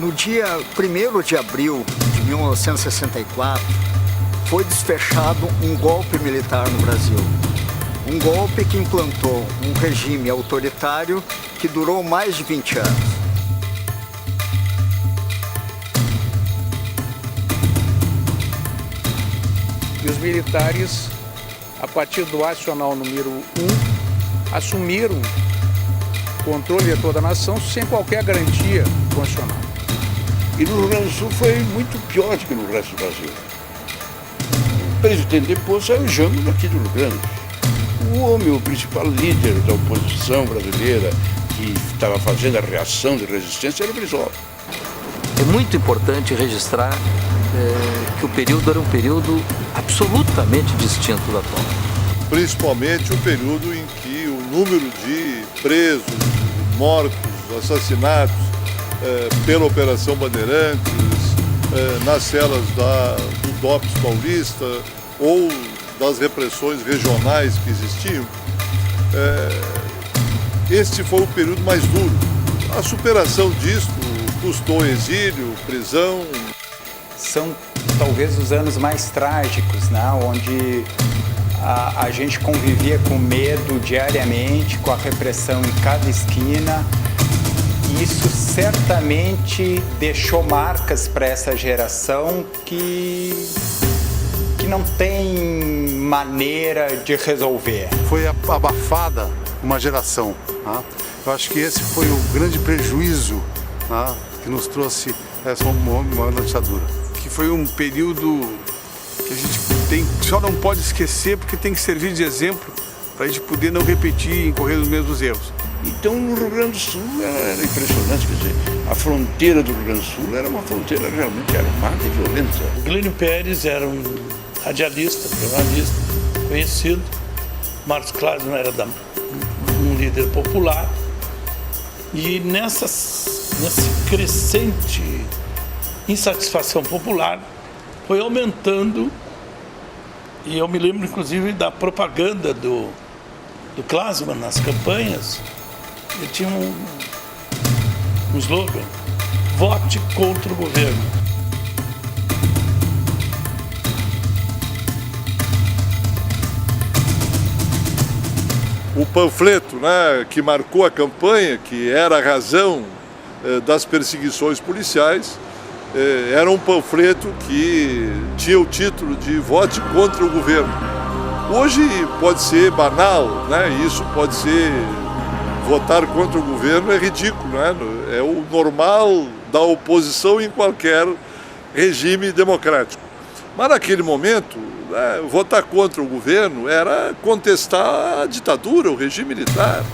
No dia 1º de abril de 1964, foi desfechado um golpe militar no Brasil. Um golpe que implantou um regime autoritário que durou mais de 20 anos. E os militares, a partir do Acional número 1, assumiram o controle de toda a nação sem qualquer garantia constitucional. E no Rio Grande do Sul foi muito pior do que no resto do Brasil. O presidente depois saiu Jango daqui do Rio Grande. O homem, o principal líder da oposição brasileira, que estava fazendo a reação de resistência, era o Brizola. É muito importante registrar que o período era um período absolutamente distinto da atual. Principalmente o período em que o número de presos, mortos, assassinatos pela Operação Bandeirantes, nas celas do DOPS paulista ou das repressões regionais que existiam, este foi o período mais duro. A superação disso custou exílio, prisão. São talvez os anos mais trágicos, né? Onde a gente convivia com medo diariamente, com a repressão em cada esquina. E isso certamente deixou marcas para essa geração que não tem maneira de resolver. Foi abafada uma geração. Tá? Eu acho que esse foi o grande prejuízo, tá? Que nos trouxe essa maior ditadura. Que foi um período que a gente só não pode esquecer, porque tem que servir de exemplo para a gente poder não repetir e incorrer nos mesmos erros. Então no Rio Grande do Sul era impressionante, quer dizer, a fronteira do Rio Grande do Sul era uma fronteira realmente armada e violenta. O Glênio Pérez era um radialista, jornalista conhecido. Marcos Claro era um líder popular. E nesse crescente insatisfação popular foi aumentando. E eu me lembro inclusive da propaganda do Klasman nas campanhas. Ele tinha um slogan: vote contra o governo. O panfleto, né, que marcou a campanha, que era a razão das perseguições policiais, era um panfleto que tinha o título de vote contra o governo. Hoje pode ser banal, né? Isso pode ser, votar contra o governo é ridículo, né? É o normal da oposição em qualquer regime democrático. Mas naquele momento, votar contra o governo era contestar a ditadura, o regime militar.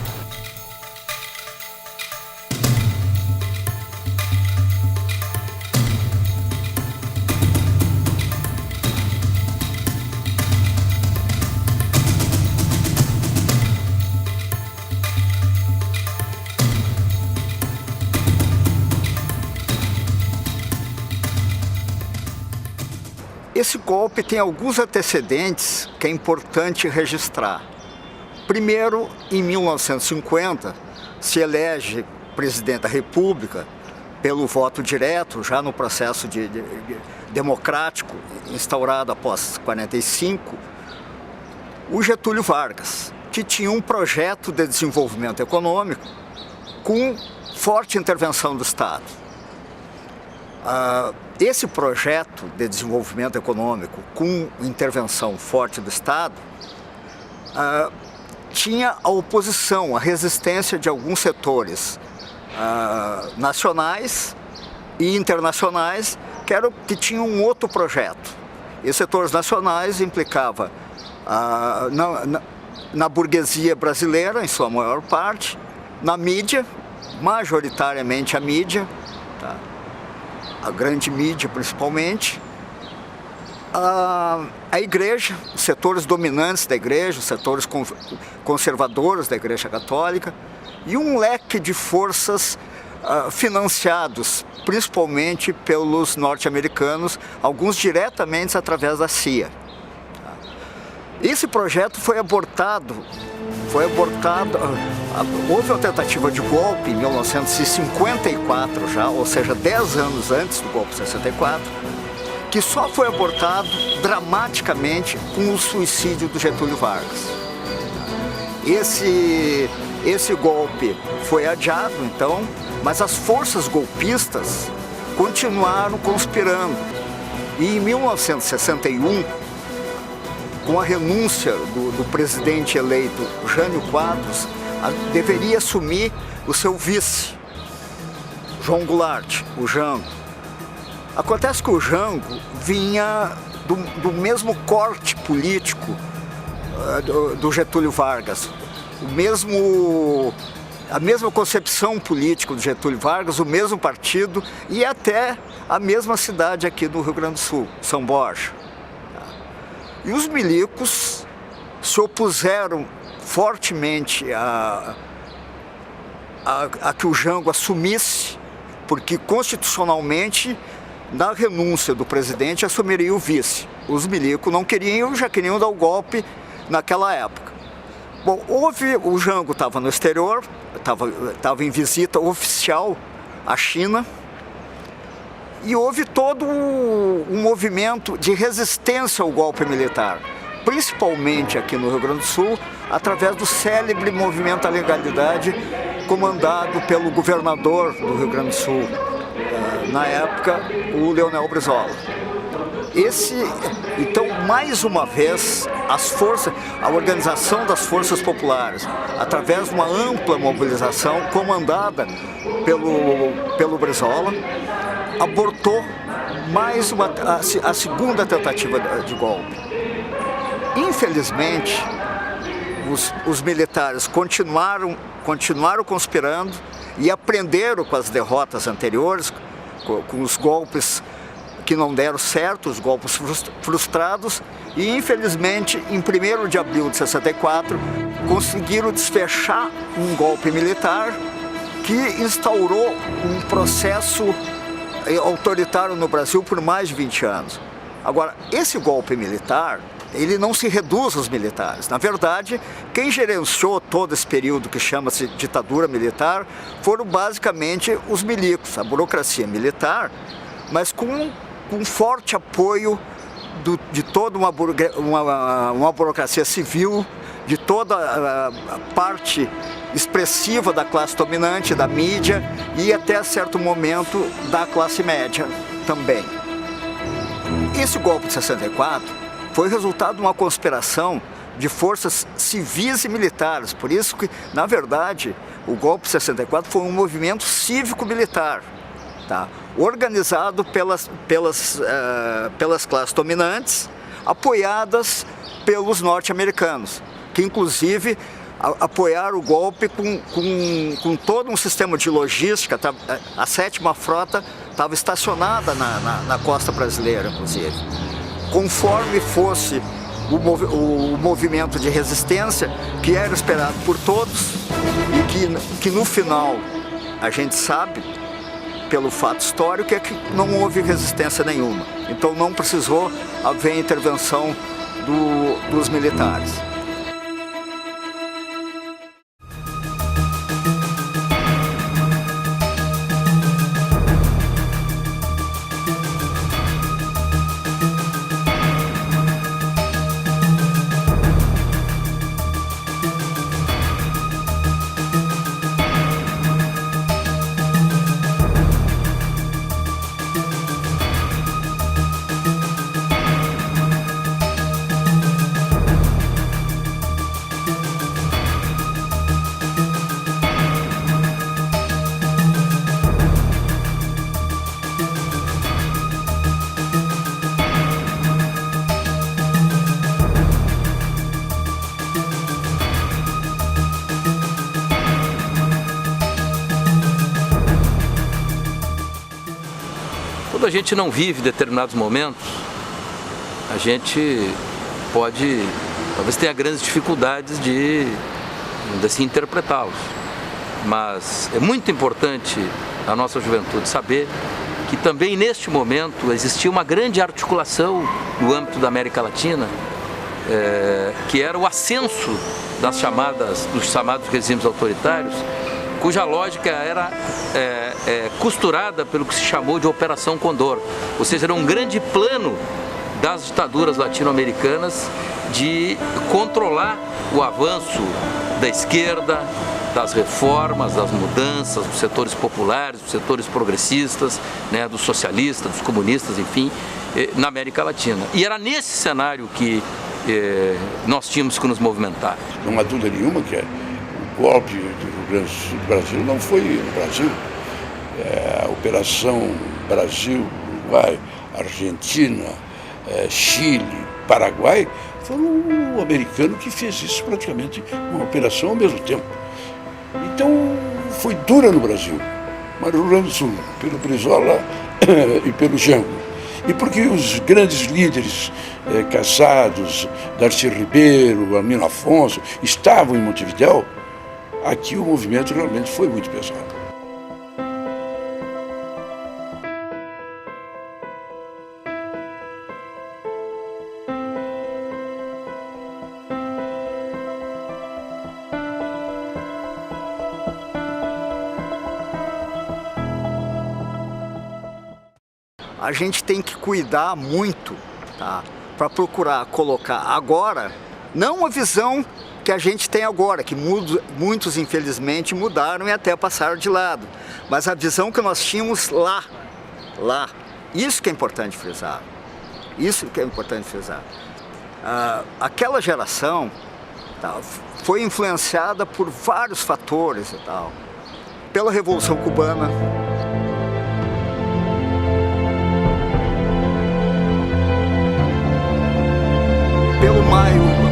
Esse golpe tem alguns antecedentes que é importante registrar. Primeiro, em 1950, se elege presidente da República pelo voto direto, já no processo democrático instaurado após 45, o Getúlio Vargas, que tinha um projeto de desenvolvimento econômico com forte intervenção do Estado. Esse projeto de desenvolvimento econômico com intervenção forte do Estado tinha a oposição, a resistência de alguns setores nacionais e internacionais que tinham um outro projeto. E os setores nacionais implicavam na burguesia brasileira, em sua maior parte, na mídia, majoritariamente a mídia, tá? A grande mídia principalmente, a igreja, os setores dominantes da igreja, os setores conservadores da Igreja Católica e um leque de forças financiados principalmente pelos norte-americanos, alguns diretamente através da CIA. Esse projeto foi abortado Houve uma tentativa de golpe em 1954 já, ou seja, 10 anos antes do golpe de 64, que só foi abortado dramaticamente com o suicídio do Getúlio Vargas. Esse golpe foi adiado, então, mas as forças golpistas continuaram conspirando. E em 1961, com a renúncia do presidente eleito Jânio Quadros, deveria assumir o seu vice, João Goulart, o Jango. Acontece que o Jango vinha do mesmo corte político do Getúlio Vargas, a mesma concepção política do Getúlio Vargas, o mesmo partido e até a mesma cidade aqui no Rio Grande do Sul, São Borja. E os milicos se opuseram fortemente a que o Jango assumisse, porque constitucionalmente, na renúncia do presidente, assumiria o vice. Os milicos não queriam, já queriam dar o golpe naquela época. Bom, o Jango estava no exterior, estava em visita oficial à China, e houve todo um movimento de resistência ao golpe militar, principalmente aqui no Rio Grande do Sul, através do célebre movimento à legalidade, comandado pelo governador do Rio Grande do Sul, na época, o Leonel Brizola. Então, mais uma vez, a organização das forças populares, através de uma ampla mobilização comandada pelo Brizola, abortou a segunda tentativa de golpe. Infelizmente, os militares continuaram conspirando e aprenderam com as derrotas anteriores, com os golpes que não deram certo, os golpes frustrados, e infelizmente, em 1º de abril de 64, conseguiram desfechar um golpe militar que instaurou um processo autoritário no Brasil por mais de 20 anos. Agora, esse golpe militar, ele não se reduz aos militares. Na verdade, quem gerenciou todo esse período que chama-se ditadura militar foram basicamente os milicos, a burocracia militar, mas com forte apoio de toda uma burocracia civil, de toda a parte expressiva da classe dominante, da mídia e até certo momento da classe média também. Esse golpe de 64 foi resultado de uma conspiração de forças civis e militares, por isso que, na verdade, o golpe de 64 foi um movimento cívico-militar, tá? Organizado pelas classes dominantes, apoiadas pelos norte-americanos, que inclusive apoiaram o golpe com todo um sistema de logística. A 7ª Frota estava estacionada na costa brasileira, inclusive. Conforme fosse o movimento de resistência, que era esperado por todos, e que no final a gente sabe, pelo fato histórico, é que não houve resistência nenhuma. Então não precisou haver intervenção dos militares. Quando a gente não vive determinados momentos, a gente pode, talvez tenha grandes dificuldades de assim, interpretá-los. Mas é muito importante a nossa juventude saber que também neste momento existia uma grande articulação no âmbito da América Latina que era o ascenso dos chamados regimes autoritários, cuja lógica era costurada pelo que se chamou de Operação Condor, ou seja, era um grande plano das ditaduras latino-americanas de controlar o avanço da esquerda, das reformas, das mudanças, dos setores populares, dos setores progressistas, né, dos socialistas, dos comunistas, enfim, na América Latina. E era nesse cenário que nós tínhamos que nos movimentar. Não há dúvida nenhuma que o golpe do Rio Grande do Sul do Brasil não foi no Brasil. A Operação Brasil, Uruguai, Argentina, Chile, Paraguai, foi o americano que fez isso praticamente uma operação ao mesmo tempo. Então foi dura no Brasil, mas no Rio Grande do Sul, pelo Brizola e pelo Jango. E porque os grandes líderes caçados, Darcy Ribeiro, Amino Afonso, estavam em Montevidéu, aqui o movimento realmente foi muito pesado. A gente tem que cuidar muito, tá, para procurar colocar agora, não a visão que a gente tem agora, que muitos infelizmente mudaram e até passaram de lado, mas a visão que nós tínhamos lá. Isso que é importante frisar. Aquela geração, tá, foi influenciada por vários fatores e tal, pela Revolução Cubana,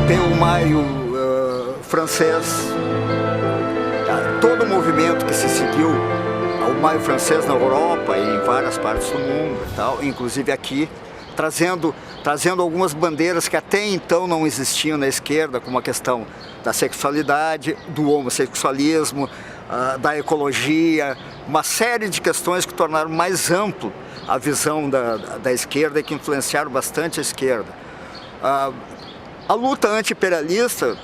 pelo maio francês, todo o movimento que se seguiu ao maio francês na Europa e em várias partes do mundo e tal, inclusive aqui, trazendo algumas bandeiras que até então não existiam na esquerda, como a questão da sexualidade, do homossexualismo, da ecologia, uma série de questões que tornaram mais amplo a visão da esquerda e que influenciaram bastante a esquerda. A luta anti-imperialista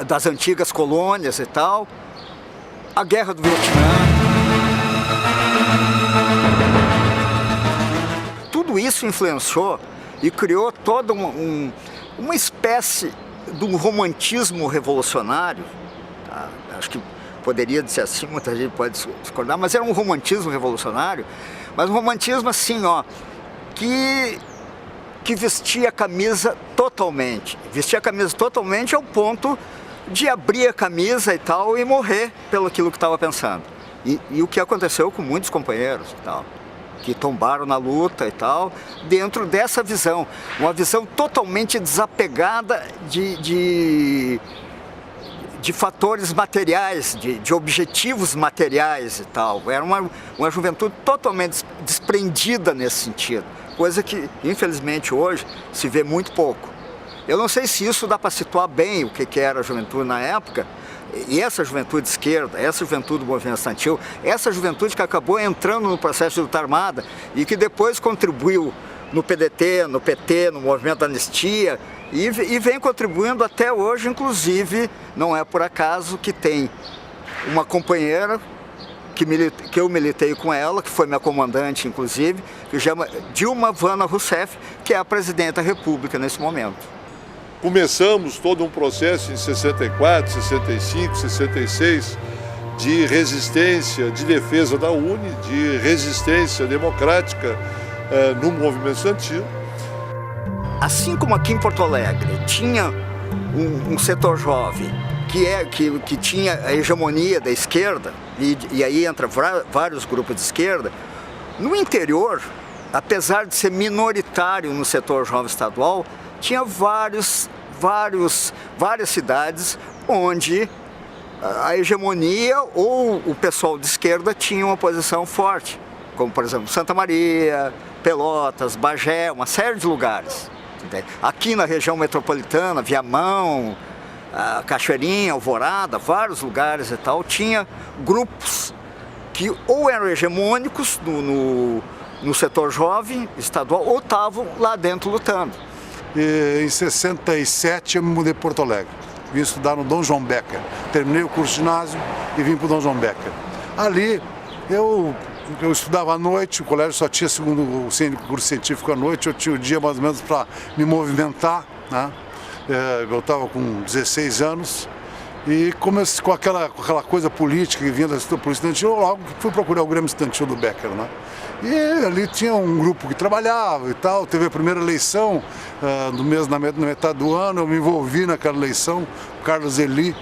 das antigas colônias e tal, a guerra do Vietnã, tudo isso influenciou e criou toda uma espécie de um romantismo revolucionário, tá? Acho que poderia dizer assim, muita gente pode discordar, mas era um romantismo revolucionário, mas um romantismo assim, ó, que vestia a camisa totalmente. Vestia a camisa totalmente ao ponto de abrir a camisa e tal e morrer pelo aquilo que estava pensando. E o que aconteceu com muitos companheiros e tal, que tombaram na luta e tal, dentro dessa visão. Uma visão totalmente desapegada de fatores materiais, de objetivos materiais e tal. Era uma juventude totalmente desprendida nesse sentido. Coisa que, infelizmente, hoje se vê muito pouco. Eu não sei se isso dá para situar bem o que era a juventude na época, e essa juventude de esquerda, essa juventude do movimento estudantil, essa juventude que acabou entrando no processo de luta armada e que depois contribuiu no PDT, no PT, no movimento da anistia, e vem contribuindo até hoje, inclusive, não é por acaso que tem uma companheira que eu militei com ela, que foi minha comandante, inclusive, que chama Dilma Vana Rousseff, que é a presidente da República nesse momento. Começamos todo um processo em 64, 65, 66, de resistência, de defesa da UNE, de resistência democrática no movimento estudantil. Assim como aqui em Porto Alegre tinha um setor jovem que tinha a hegemonia da esquerda, e aí entra vários grupos de esquerda, no interior, apesar de ser minoritário no setor jovem estadual, tinha várias cidades onde a hegemonia ou o pessoal de esquerda tinha uma posição forte, como por exemplo Santa Maria, Pelotas, Bagé, uma série de lugares. Aqui na região metropolitana, Viamão, Cachoeirinha, Alvorada, vários lugares e tal, tinha grupos que ou eram hegemônicos no setor jovem estadual ou estavam lá dentro lutando. e em 67 eu me mudei para Porto Alegre. Vim estudar no Dom João Becker. Terminei o curso de ginásio e vim para o Dom João Becker. Ali eu estudava à noite, o colégio só tinha segundo o curso científico à noite, eu tinha o dia mais ou menos para me movimentar, né? Eu estava com 16 anos e comecei com aquela coisa política que vinha da história política estudantil, eu logo fui procurar o Grêmio Estudantil do Becker, né? E ali tinha um grupo que trabalhava e tal, teve a primeira eleição na metade do ano, eu me envolvi naquela eleição, o Carlos Eli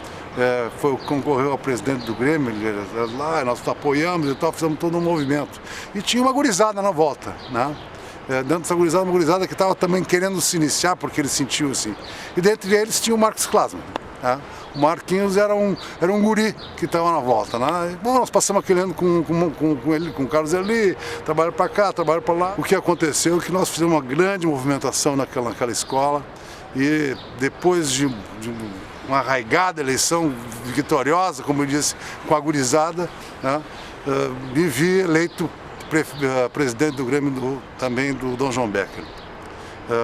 concorreu ao presidente do Grêmio, ele lá, nós apoiamos e tal, fizemos todo um movimento. E tinha uma gurizada na volta, né? Dentro dessa gurizada, uma gurizada que estava também querendo se iniciar, porque ele sentiu assim. E dentre eles tinha o Marcos Klasman, né? O Marquinhos era um guri que estava na volta, né? Bom, nós passamos aquele ano com ele, com o Carlos Eli, trabalho para cá, trabalho para lá. O que aconteceu é que nós fizemos uma grande movimentação naquela escola e depois de uma arraigada eleição vitoriosa, como eu disse, com a gurizada, né? Me vi eleito presidente do Grêmio também do Dom João Becker.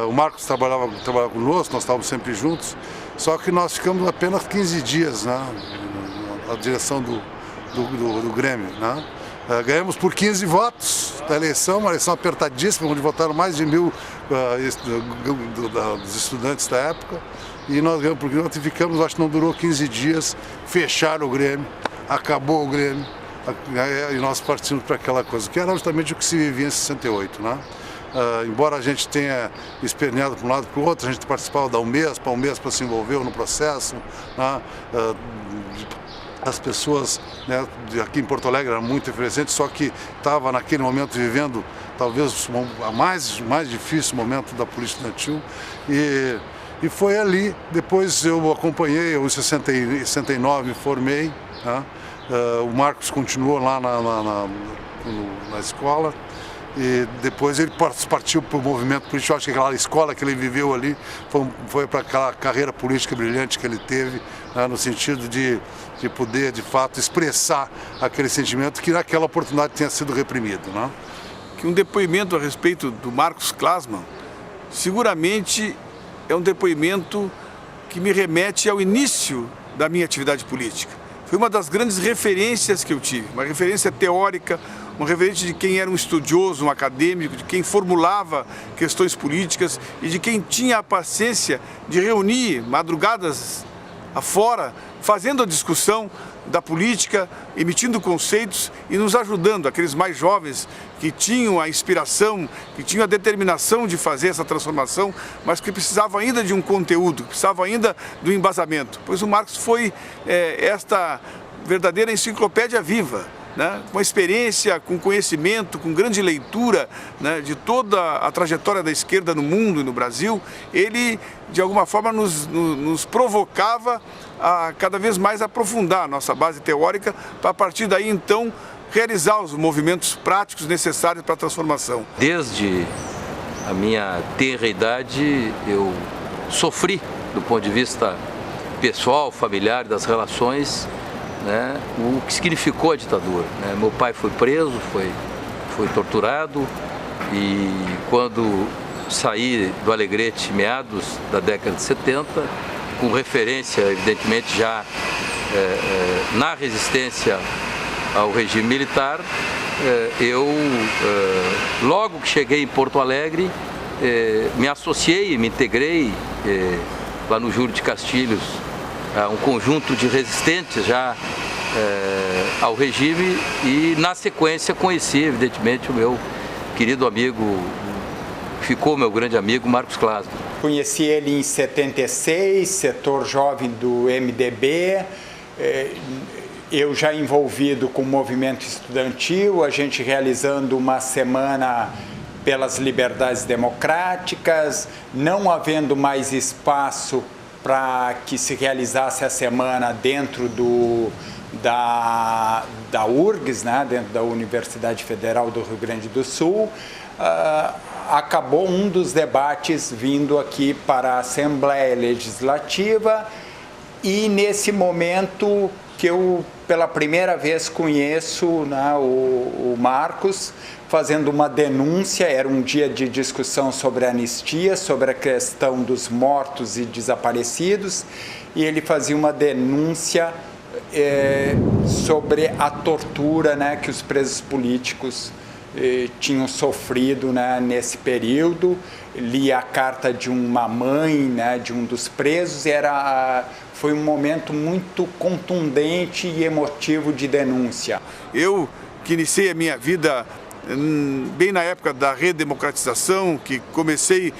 O Marcos trabalhava conosco, nós estávamos sempre juntos, só que nós ficamos apenas 15 dias, né, na direção do Grêmio, né? Ganhamos por 15 votos da eleição, uma eleição apertadíssima, onde votaram mais de 1000 dos estudantes da época, e nós ganhamos por 15 e ficamos, acho que não durou 15 dias, fecharam o Grêmio, acabou o Grêmio, e nós partimos para aquela coisa, que era justamente o que se vivia em 68, né? Embora a gente tenha esperneado para um lado e para o outro, a gente participava da Palmeiras se envolveu no processo, né? As pessoas, né, aqui em Porto Alegre eram muito efervescentes, só que estava naquele momento vivendo talvez o mais difícil momento da política estudantil, e foi ali, depois eu acompanhei, eu em 69 me formei, né? O Marcos continuou lá na escola e depois ele partiu para o movimento político. Acho que aquela escola que ele viveu ali foi para aquela carreira política brilhante que ele teve, né, no sentido de poder, de fato, expressar aquele sentimento que naquela oportunidade tinha sido reprimido, né? Que um depoimento a respeito do Marcos Klasman seguramente é um depoimento que me remete ao início da minha atividade política. Foi uma das grandes referências que eu tive, uma referência teórica, uma referência de quem era um estudioso, um acadêmico, de quem formulava questões políticas e de quem tinha a paciência de reunir madrugadas afora, fazendo a discussão da política, emitindo conceitos e nos ajudando, aqueles mais jovens que tinham a inspiração, que tinham a determinação de fazer essa transformação, mas que precisavam ainda de um conteúdo, que precisavam ainda do embasamento. Pois o Marcos foi esta verdadeira enciclopédia viva, né? Com experiência, com conhecimento, com grande leitura, né, de toda a trajetória da esquerda no mundo e no Brasil. Ele, de alguma forma, nos provocava a cada vez mais aprofundar a nossa base teórica, para a partir daí, então, realizar os movimentos práticos necessários para a transformação. Desde a minha tenra idade, eu sofri, do ponto de vista pessoal, familiar, das relações, né, o que significou a ditadura, né? Meu pai foi preso, foi torturado, e quando saí do Alegrete, meados da década de 70, com referência, evidentemente, já na resistência ao regime militar, eu, logo que cheguei em Porto Alegre, me associei, me integrei lá no Júlio de Castilhos, um conjunto de resistentes já ao regime, e na sequência conheci, evidentemente, o meu querido amigo, ficou meu grande amigo, Marcos Klasman. Conheci ele em 76, setor jovem do MDB, eu já envolvido com o movimento estudantil, a gente realizando uma semana pelas liberdades democráticas, não havendo mais espaço para que se realizasse a semana dentro da URGS, né, dentro da Universidade Federal do Rio Grande do Sul. Acabou um dos debates vindo aqui para a Assembleia Legislativa E nesse momento que eu pela primeira vez conheço, né, o Marcos fazendo uma denúncia, era um dia de discussão sobre a anistia, sobre a questão dos mortos e desaparecidos, e ele fazia uma denúncia sobre a tortura, né, que os presos políticos tinham sofrido, né, nesse período. Li a carta de uma mãe, né, de um dos presos, foi um momento muito contundente e emotivo de denúncia. Eu, que iniciei a minha vida bem na época da redemocratização, que comecei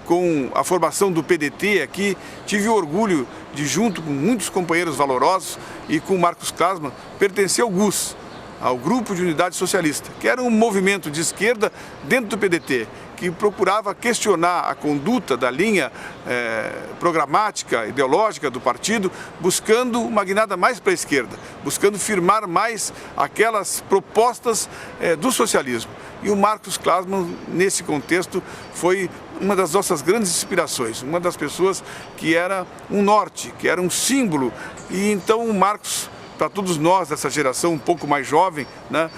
com a formação do PDT aqui, tive o orgulho de, junto com muitos companheiros valorosos e com o Marcos Klasman, pertencer ao GUS, ao Grupo de Unidade Socialista, que era um movimento de esquerda dentro do PDT, que procurava questionar a conduta da linha programática, ideológica do partido, buscando uma guinada mais para a esquerda, buscando firmar mais aquelas propostas do socialismo. E o Marcos Klasman, nesse contexto, foi uma das nossas grandes inspirações, uma das pessoas que era um norte, que era um símbolo. E então o Marcos, para todos nós dessa geração um pouco mais jovem, né,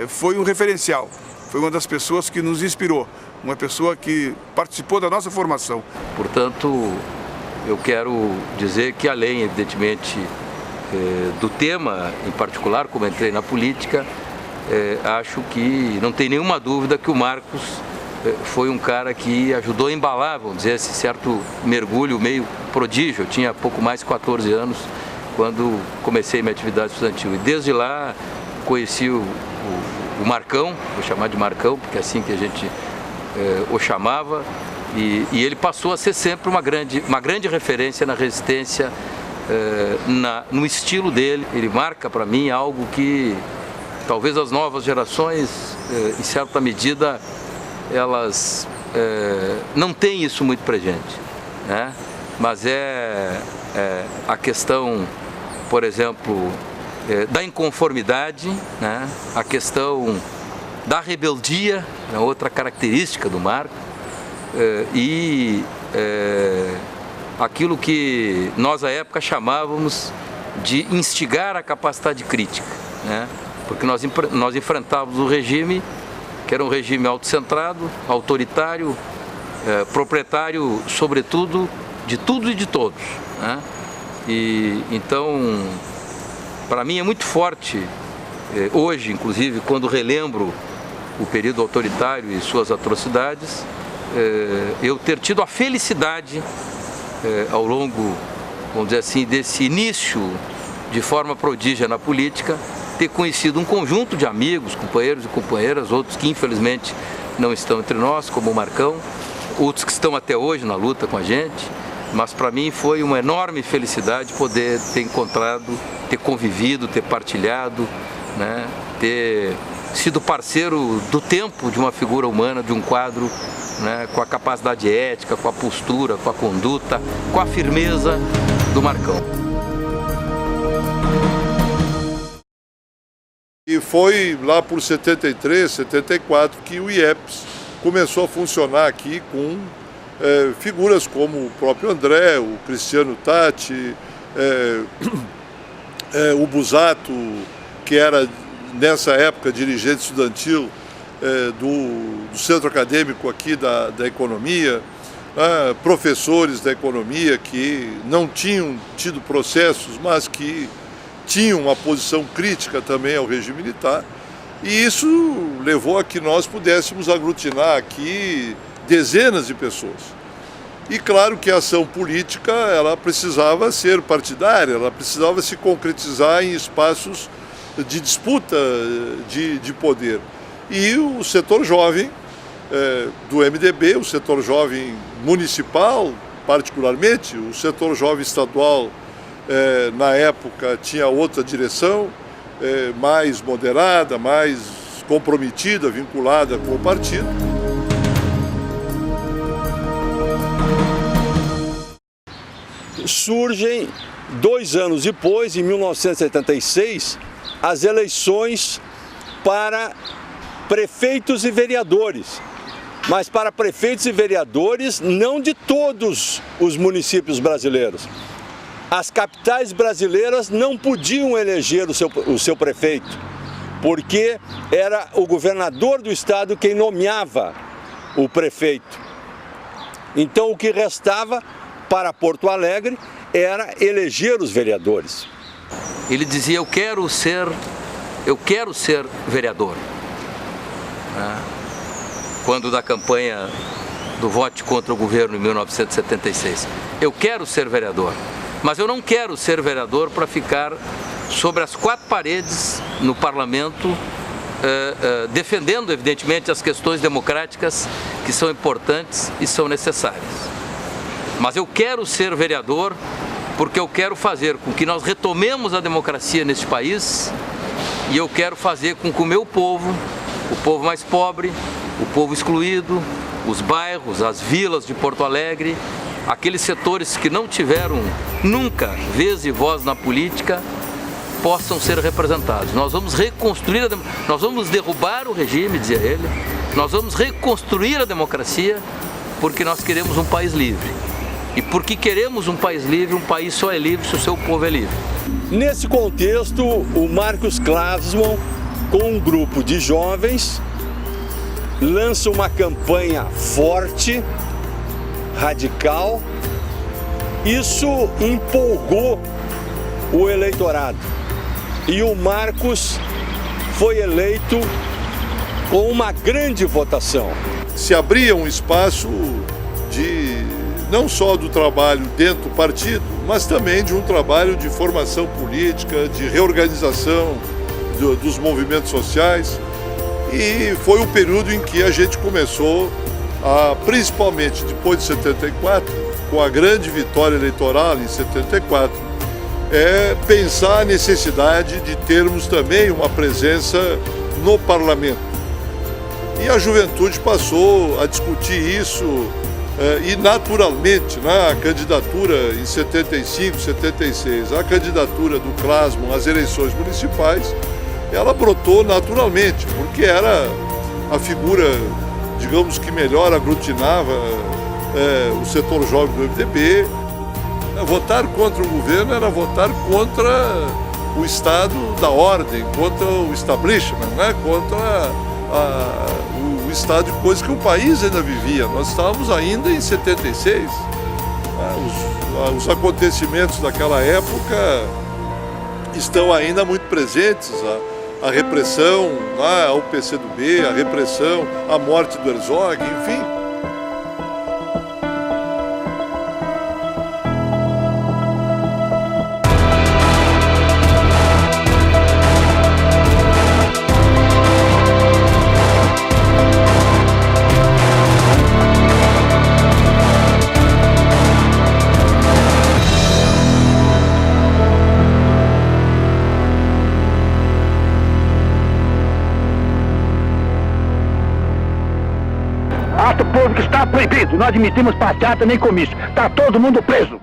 foi um referencial. Foi uma das pessoas que nos inspirou, uma pessoa que participou da nossa formação. Portanto, eu quero dizer que, além, evidentemente, do tema em particular, como entrei na política, acho que não tem nenhuma dúvida que o Marcos foi um cara que ajudou a embalar, vamos dizer, esse certo mergulho meio prodígio. Eu tinha pouco mais de 14 anos quando comecei minha atividade estudantil. E desde lá conheci o Marcão, vou chamar de Marcão, porque é assim que a gente o chamava, e ele passou a ser sempre uma grande referência na resistência, no estilo dele. Ele marca para mim algo que talvez as novas gerações, em certa medida, elas não têm isso muito presente, né? Mas a questão, por exemplo, da inconformidade, né? A questão da rebeldia, é outra característica do Marco, e aquilo que nós à época chamávamos de instigar a capacidade crítica, né? Porque nós enfrentávamos o regime, que era um regime autocentrado, autoritário, proprietário, sobretudo, de tudo e de todos, né? E então, para mim é muito forte, hoje, inclusive, quando relembro o período autoritário e suas atrocidades, eu ter tido a felicidade, ao longo, vamos dizer assim, desse início de forma prodígia na política, ter conhecido um conjunto de amigos, companheiros e companheiras, outros que infelizmente não estão entre nós, como o Marcão, outros que estão até hoje na luta com a gente, mas para mim foi uma enorme felicidade poder ter encontrado, ter convivido, ter partilhado, né, ter sido parceiro do tempo de uma figura humana, de um quadro, né, com a capacidade ética, com a postura, com a conduta, com a firmeza do Marcão. E foi lá por 73, 74 que o IEPS começou a funcionar aqui com figuras como o próprio André, o Cristiano Tati, o Busato, que era nessa época dirigente estudantil do centro acadêmico aqui da economia, professores da economia que não tinham tido processos, mas que tinham uma posição crítica também ao regime militar, e isso levou a que nós pudéssemos aglutinar aqui dezenas de pessoas. E claro que a ação política ela precisava ser partidária, ela precisava se concretizar em espaços de disputa de poder. E o setor jovem do MDB, o setor jovem municipal particularmente, o setor jovem estadual na época tinha outra direção, mais moderada, mais comprometida, vinculada com o partido. Surgem 2 anos depois, em 1976, as eleições para prefeitos e vereadores. Mas para prefeitos e vereadores não de todos os municípios brasileiros. as capitais brasileiras não podiam eleger o seu prefeito, porque era o governador do estado quem nomeava o prefeito. Então o que restava para Porto Alegre era eleger os vereadores. Ele dizia, eu quero ser vereador. Quando da campanha do voto contra o governo em 1976. Eu quero ser vereador, mas eu não quero ser vereador para ficar sobre as quatro paredes no parlamento, defendendo, evidentemente, as questões democráticas que são importantes e são necessárias. Mas eu quero ser vereador porque eu quero fazer com que nós retomemos a democracia neste país e eu quero fazer com que o meu povo, o povo mais pobre, o povo excluído, os bairros, as vilas de Porto Alegre, aqueles setores que não tiveram nunca vez e voz na política, possam ser representados. Nós vamos reconstruir, nós vamos derrubar o regime, dizia ele, nós vamos reconstruir a democracia porque nós queremos um país livre. E porque queremos um país livre, um país só é livre se o seu povo é livre. Nesse contexto, o Marcos Klassmann, com um grupo de jovens, lança uma campanha forte, radical. Isso empolgou o eleitorado. E o Marcos foi eleito com uma grande votação. Se abria um espaço não só do trabalho dentro do partido, mas também de um trabalho de formação política, de reorganização dos movimentos sociais. E foi o período em que a gente começou, principalmente depois de 74, com a grande vitória eleitoral em 74, pensar a necessidade de termos também uma presença no parlamento. E a juventude passou a discutir isso e naturalmente, a candidatura em 75, 76, a candidatura do Klassmann às eleições municipais, ela brotou naturalmente, porque era a figura, digamos, que melhor aglutinava o setor jovem do MDB. Votar contra o governo era votar contra o Estado da ordem, contra o establishment, contra o estado de coisas que o país ainda vivia. Nós estávamos ainda em 76. Os acontecimentos daquela época estão ainda muito presentes. A repressão ao PCdoB, a repressão, a morte do Herzog, enfim. Ato público está proibido. Não admitimos passeata nem comício. Está todo mundo preso.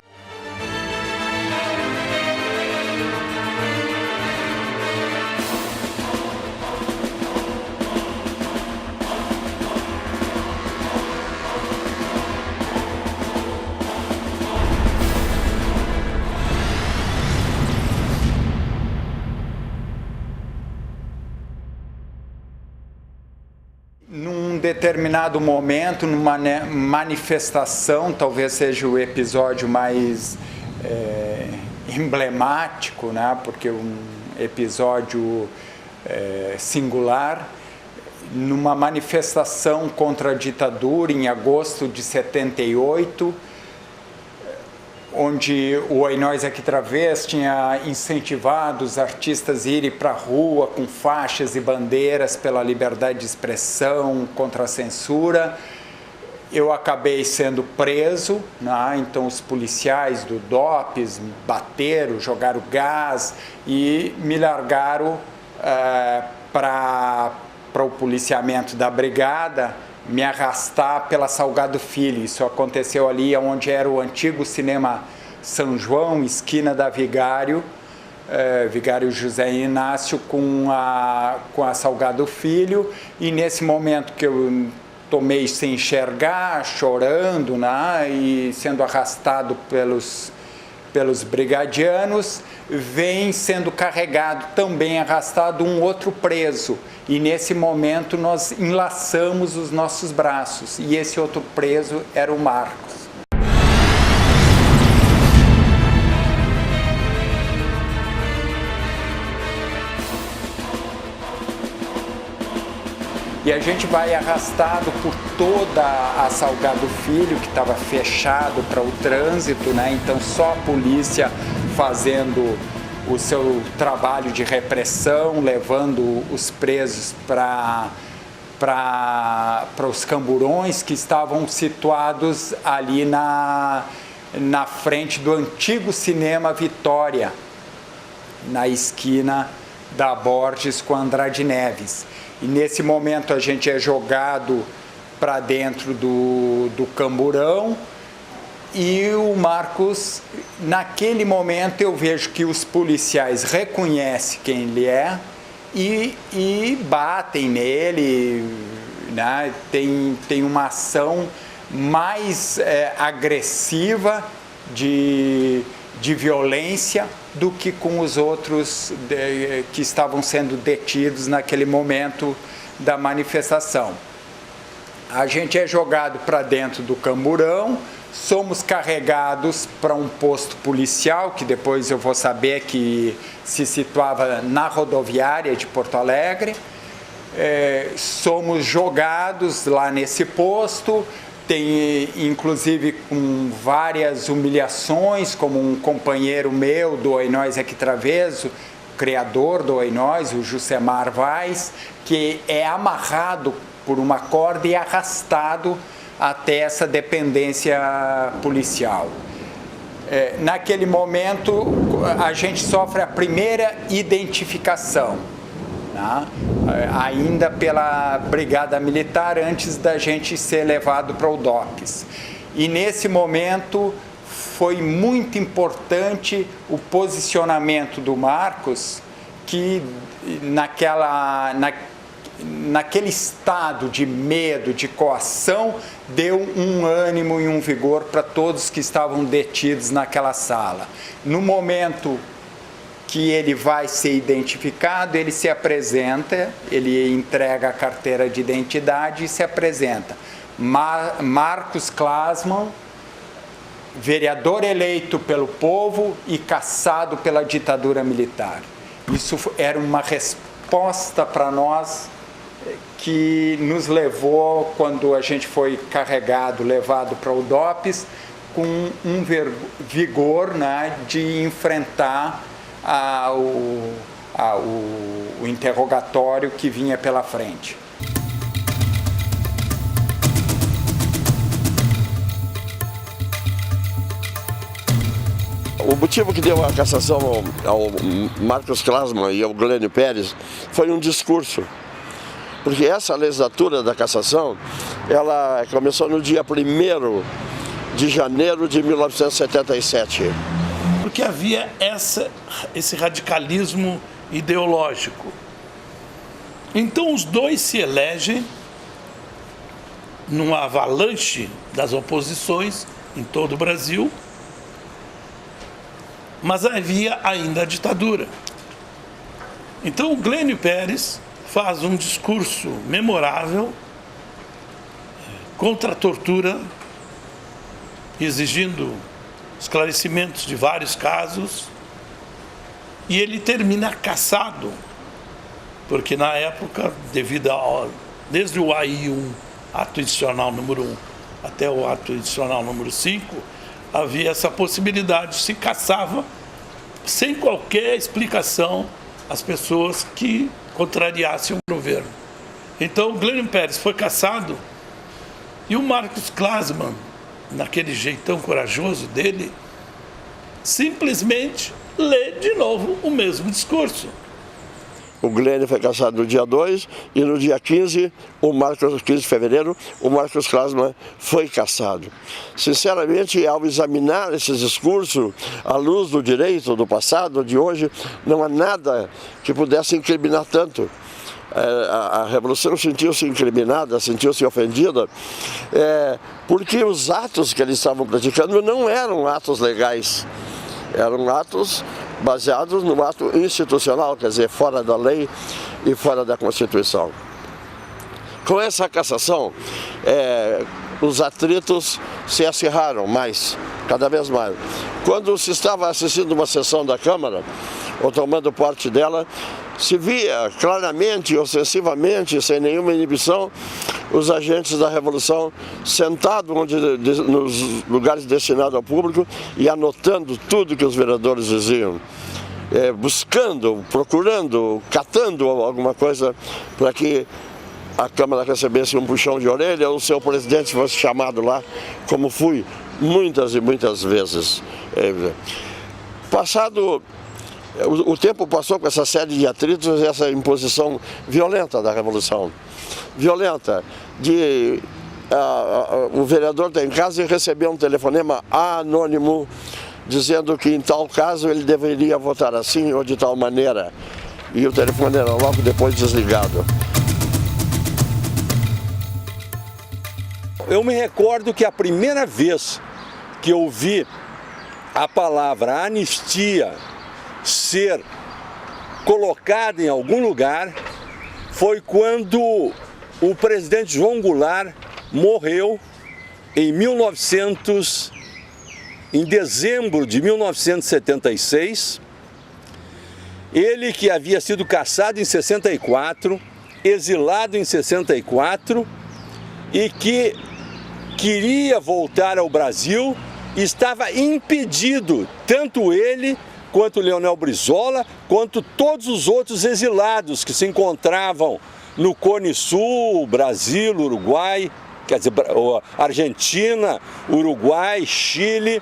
Num determinado momento, numa manifestação, talvez seja o episódio mais emblemático, porque um episódio singular, numa manifestação contra a ditadura em agosto de 78, onde o Oi Nós Aqui Travês tinha incentivado os artistas a irem para a rua com faixas e bandeiras pela liberdade de expressão, contra a censura. Eu acabei sendo preso, então os policiais do DOPS me bateram, jogaram gás e me largaram para o policiamento da brigada, me arrastar pela Salgado Filho. Isso aconteceu ali onde era o antigo cinema São João, esquina da Vigário, Vigário José Inácio com a Salgado Filho. E nesse momento que eu tomei sem enxergar, chorando, e sendo arrastado pelos pelos brigadianos, vem sendo carregado, também arrastado, um outro preso. E nesse momento nós enlaçamos os nossos braços. E esse outro preso era o Marcos. E a gente vai arrastado por toda a Salgado Filho, que estava fechado para o trânsito, né? Então só a polícia fazendo o seu trabalho de repressão, levando os presos para os camburões que estavam situados ali na frente do antigo Cinema Vitória, na esquina da Borges com Andrade Neves. E nesse momento a gente é jogado para dentro do camburão e o Marcos, naquele momento eu vejo que os policiais reconhecem quem ele é e batem nele, né? Tem uma ação mais agressiva de violência do que com os outros que estavam sendo detidos naquele momento da manifestação. A gente é jogado para dentro do camburão, somos carregados para um posto policial, que depois eu vou saber que se situava na rodoviária de Porto Alegre. Somos jogados lá nesse posto, tem inclusive com várias humilhações, como um companheiro meu do Oi Nós Aqui Traveso, criador do Oi Nós, o Jusemar Vaz, que é amarrado por uma corda e arrastado até essa dependência policial. Naquele momento, a gente sofre a primeira identificação, tá? Ainda pela Brigada Militar, antes da gente ser levado para o DOPS. E nesse momento foi muito importante o posicionamento do Marcos, que naquele estado de medo, de coação, deu um ânimo e um vigor para todos que estavam detidos naquela sala. No momento que ele vai ser identificado, ele se apresenta, ele entrega a carteira de identidade e se apresenta. Marcos Klasman, vereador eleito pelo povo e caçado pela ditadura militar. Isso era uma resposta para nós que nos levou, quando a gente foi carregado, levado para o DOPS, com um vigor, né, de enfrentar o interrogatório que vinha pela frente. O motivo que deu a cassação ao Marcos Klasman e ao Glênio Pérez foi um discurso. Porque essa legislatura da cassação, ela começou no dia 1º de janeiro de 1977. Porque havia esse radicalismo ideológico. Então os dois se elegem numa avalanche das oposições em todo o Brasil, mas havia ainda a ditadura. Então o Glênio Pérez faz um discurso memorável contra a tortura, exigindo esclarecimentos de vários casos, e ele termina cassado, porque na época, desde o AI-1, ato institucional número 1, até o ato institucional número 5, havia essa possibilidade, se cassava sem qualquer explicação as pessoas que contrariassem o governo. Então o Glênio Pérez foi cassado e o Marcos Klasman, naquele jeitão corajoso dele, simplesmente lê de novo o mesmo discurso. O Glênio foi cassado no dia 2 e no dia 15 de fevereiro, o Marcos Klasman foi cassado. Sinceramente, ao examinar esses discursos, à luz do direito, do passado, de hoje, não há nada que pudesse incriminar tanto. A Revolução sentiu-se incriminada, sentiu-se ofendida, porque os atos que eles estavam praticando não eram atos legais. Eram atos baseados no ato institucional, quer dizer, fora da lei e fora da Constituição. Com essa cassação, os atritos se acirraram mais, cada vez mais. Quando se estava assistindo uma sessão da Câmara, ou tomando parte dela, se via claramente, ostensivamente, sem nenhuma inibição, os agentes da Revolução sentados nos lugares destinados ao público e anotando tudo que os vereadores diziam, buscando, procurando, catando alguma coisa para que a Câmara recebesse um puxão de orelha ou o seu presidente fosse chamado lá, como fui muitas e muitas vezes. O tempo passou com essa série de atritos, essa imposição violenta da Revolução. Violenta, o vereador está em casa e recebeu um telefonema anônimo dizendo que em tal caso ele deveria votar assim ou de tal maneira. E o telefone era logo depois desligado. Eu me recordo que a primeira vez que eu vi a palavra anistia ser colocada em algum lugar foi quando o presidente João Goulart morreu em dezembro de 1976. Ele que havia sido cassado em 64, exilado em 64 e que queria voltar ao Brasil, estava impedido, tanto ele quanto Leonel Brizola, quanto todos os outros exilados que se encontravam no Cone Sul, Brasil, Uruguai, quer dizer, Argentina, Uruguai, Chile,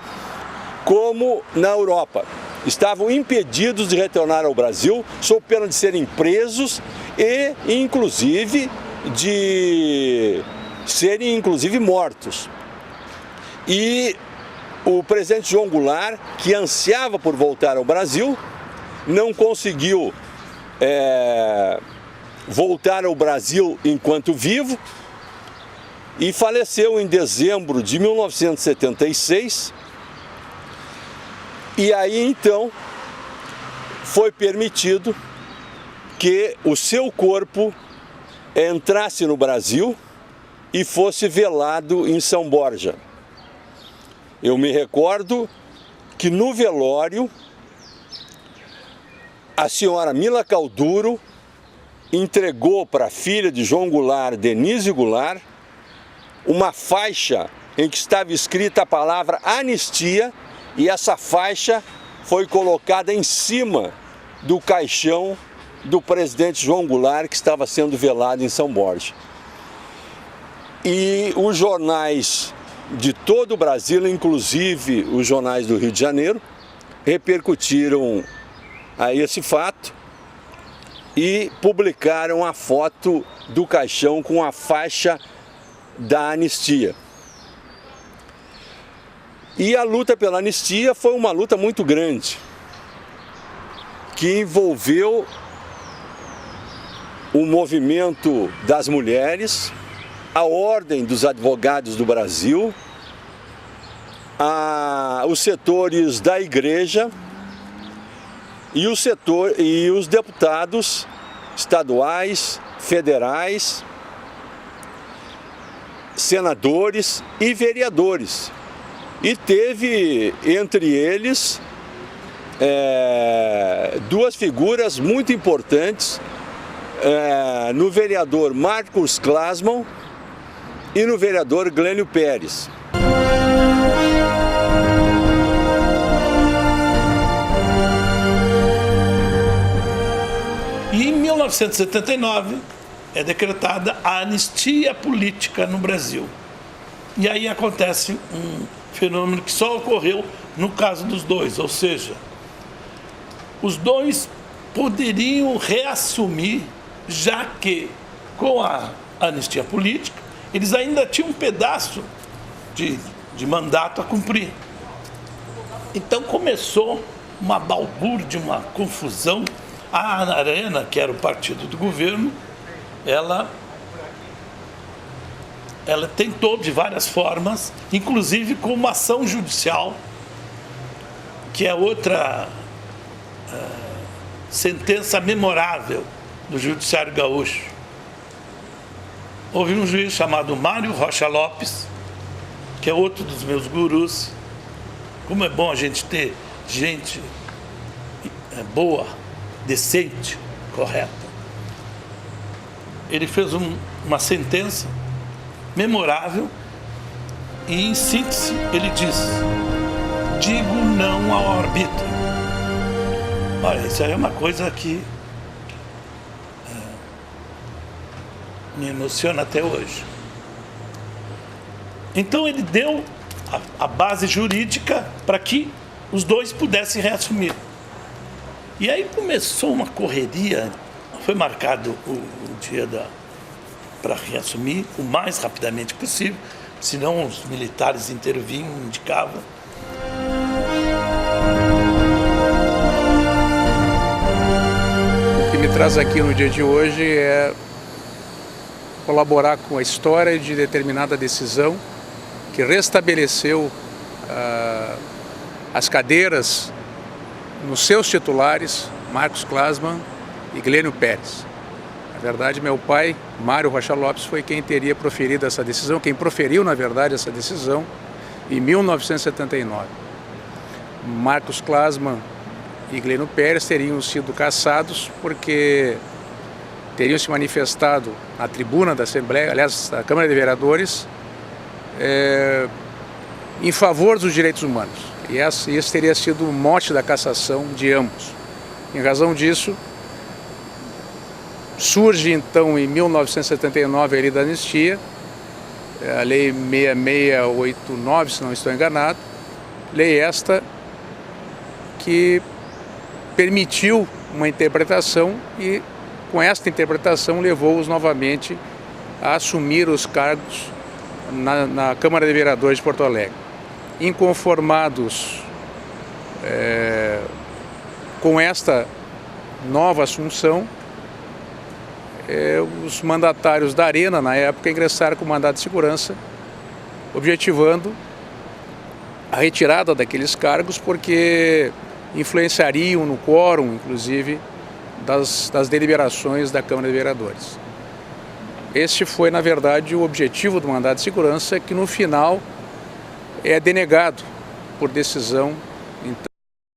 como na Europa. Estavam impedidos de retornar ao Brasil, sob pena de serem presos e, inclusive, de serem, mortos. E o presidente João Goulart, que ansiava por voltar ao Brasil, não conseguiu voltar ao Brasil enquanto vivo e faleceu em dezembro de 1976. E aí então foi permitido que o seu corpo entrasse no Brasil e fosse velado em São Borja. Eu me recordo que no velório a senhora Mila Calduro entregou para a filha de João Goulart, Denise Goulart, uma faixa em que estava escrita a palavra anistia, e essa faixa foi colocada em cima do caixão do presidente João Goulart, que estava sendo velado em São Borja. E os jornais de todo o Brasil, inclusive os jornais do Rio de Janeiro, repercutiram a esse fato e publicaram a foto do caixão com a faixa da anistia. E a luta pela anistia foi uma luta muito grande, que envolveu o movimento das mulheres, a Ordem dos Advogados do Brasil, os setores da Igreja e os deputados estaduais, federais, senadores e vereadores. E teve entre eles duas figuras muito importantes, no vereador Marcos Klasman e no vereador Glênio Pérez. E em 1979 é decretada a anistia política no Brasil. E aí acontece um fenômeno que só ocorreu no caso dos dois, ou seja, os dois poderiam reassumir, já que com a anistia política eles ainda tinham um pedaço de mandato a cumprir. Então começou uma balbúrdia, uma confusão. A Arena, que era o partido do governo, ela tentou de várias formas, inclusive com uma ação judicial, que é outra sentença memorável do Judiciário Gaúcho. Houve um juiz chamado Mário Rocha Lopes, que é outro dos meus gurus. Como é bom a gente ter gente boa, decente, correta. Ele fez uma sentença memorável e, em síntese, ele diz: digo não ao arbítrio. Olha, isso aí é uma coisa que me emociona até hoje. Então ele deu a base jurídica para que os dois pudessem reassumir. E aí começou uma correria, foi marcado o dia para reassumir o mais rapidamente possível, senão os militares intervinham, indicavam. O que me traz aqui no dia de hoje é colaborar com a história de determinada decisão que restabeleceu as cadeiras nos seus titulares, Marcos Klassmann e Glênio Pérez. Na verdade, meu pai, Mário Rocha Lopes, foi quem teria proferido essa decisão, quem proferiu, na verdade, essa decisão em 1979. Marcos Klassmann e Glênio Pérez teriam sido cassados porque teriam se manifestado na tribuna da Assembleia, aliás, da Câmara de Vereadores, em favor dos direitos humanos. E esse teria sido o mote da cassação de ambos. Em razão disso, surge então em 1979 a lei da anistia, a lei 6689, se não estou enganado, lei esta que permitiu uma interpretação e com esta interpretação levou-os novamente a assumir os cargos na Câmara de Vereadores de Porto Alegre. Inconformados com esta nova assunção, os mandatários da Arena, na época, ingressaram com mandado de segurança, objetivando a retirada daqueles cargos porque influenciariam no quórum, inclusive, das deliberações da Câmara de Vereadores. Este foi, na verdade, o objetivo do mandado de segurança, que no final é denegado por decisão